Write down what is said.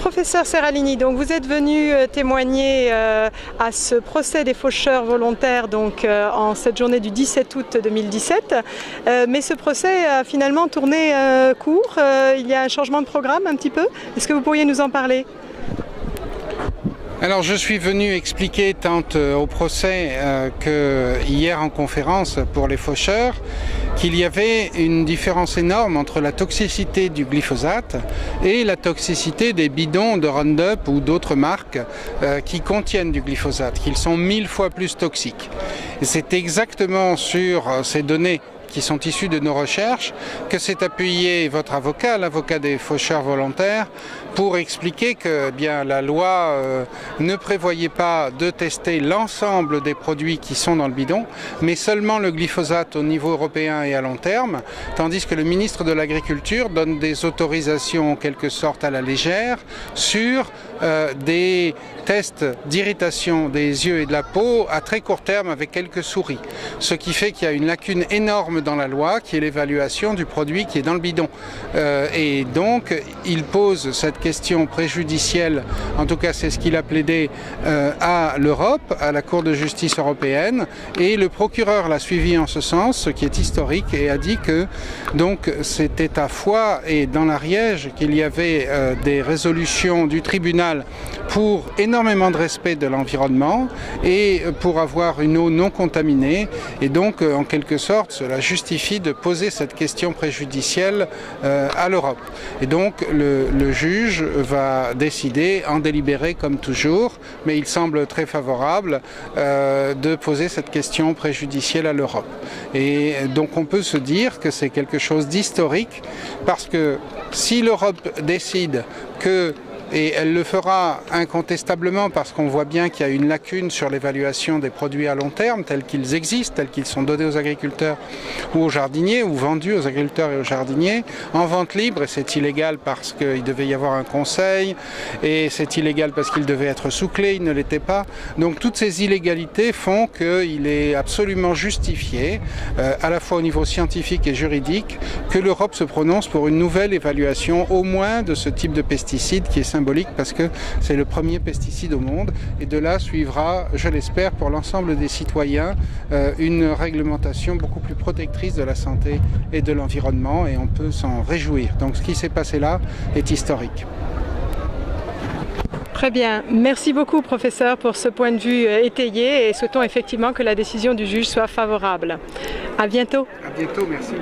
Professeur Serralini, donc vous êtes venu témoigner à ce procès des faucheurs volontaires en cette journée du 17 août 2017, mais ce procès a finalement tourné court. Il y a un changement de programme un petit peu. Est-ce que vous pourriez nous en parler ? Alors je suis venu expliquer tant au procès que hier en conférence pour les faucheurs qu'il y avait une différence énorme entre la toxicité du glyphosate et la toxicité des bidons de Roundup ou d'autres marques qui contiennent du glyphosate, qu'ils sont 1000 fois plus toxiques. Et c'est exactement sur ces données qui sont issus de nos recherches, que s'est appuyé votre avocat, l'avocat des faucheurs volontaires, pour expliquer que bien la loi ne prévoyait pas de tester l'ensemble des produits qui sont dans le bidon, mais seulement le glyphosate au niveau européen et à long terme, tandis que le ministre de l'Agriculture donne des autorisations en quelque sorte à la légère sur des tests d'irritation des yeux et de la peau à très court terme avec quelques souris. Ce qui fait qu'il y a une lacune énorme dans la loi qui est l'évaluation du produit qui est dans le bidon. Et donc il pose cette question préjudicielle, en tout cas c'est ce qu'il a plaidé à l'Europe, à la Cour de justice européenne, et le procureur l'a suivi en ce sens, ce qui est historique, et a dit que donc c'était à Foix et dans l'Ariège qu'il y avait des résolutions du tribunal pour énormément de respect de l'environnement et pour avoir une eau non contaminée, et donc en quelque sorte cela justifie de poser cette question préjudicielle à l'Europe. Et donc le juge va décider en délibéré comme toujours, mais il semble très favorable de poser cette question préjudicielle à l'Europe. Et donc on peut se dire que c'est quelque chose d'historique, parce que si l'Europe décide que, et elle le fera incontestablement parce qu'on voit bien qu'il y a une lacune sur l'évaluation des produits à long terme tels qu'ils existent, tels qu'ils sont donnés aux agriculteurs ou aux jardiniers ou vendus aux agriculteurs et aux jardiniers en vente libre, et c'est illégal parce qu'il devait y avoir un conseil, et c'est illégal parce qu'il devait être sous clé, il ne l'était pas. Donc toutes ces illégalités font qu'il est absolument justifié, à la fois au niveau scientifique et juridique, que l'Europe se prononce pour une nouvelle évaluation au moins de ce type de pesticide qui est symbolique parce que c'est le premier pesticide au monde, et de là suivra, je l'espère, pour l'ensemble des citoyens, une réglementation beaucoup plus protectrice de la santé et de l'environnement, et on peut s'en réjouir. Donc ce qui s'est passé là est historique. Très bien. Merci beaucoup, professeur, pour ce point de vue étayé, et souhaitons effectivement que la décision du juge soit favorable. À bientôt. À bientôt, merci.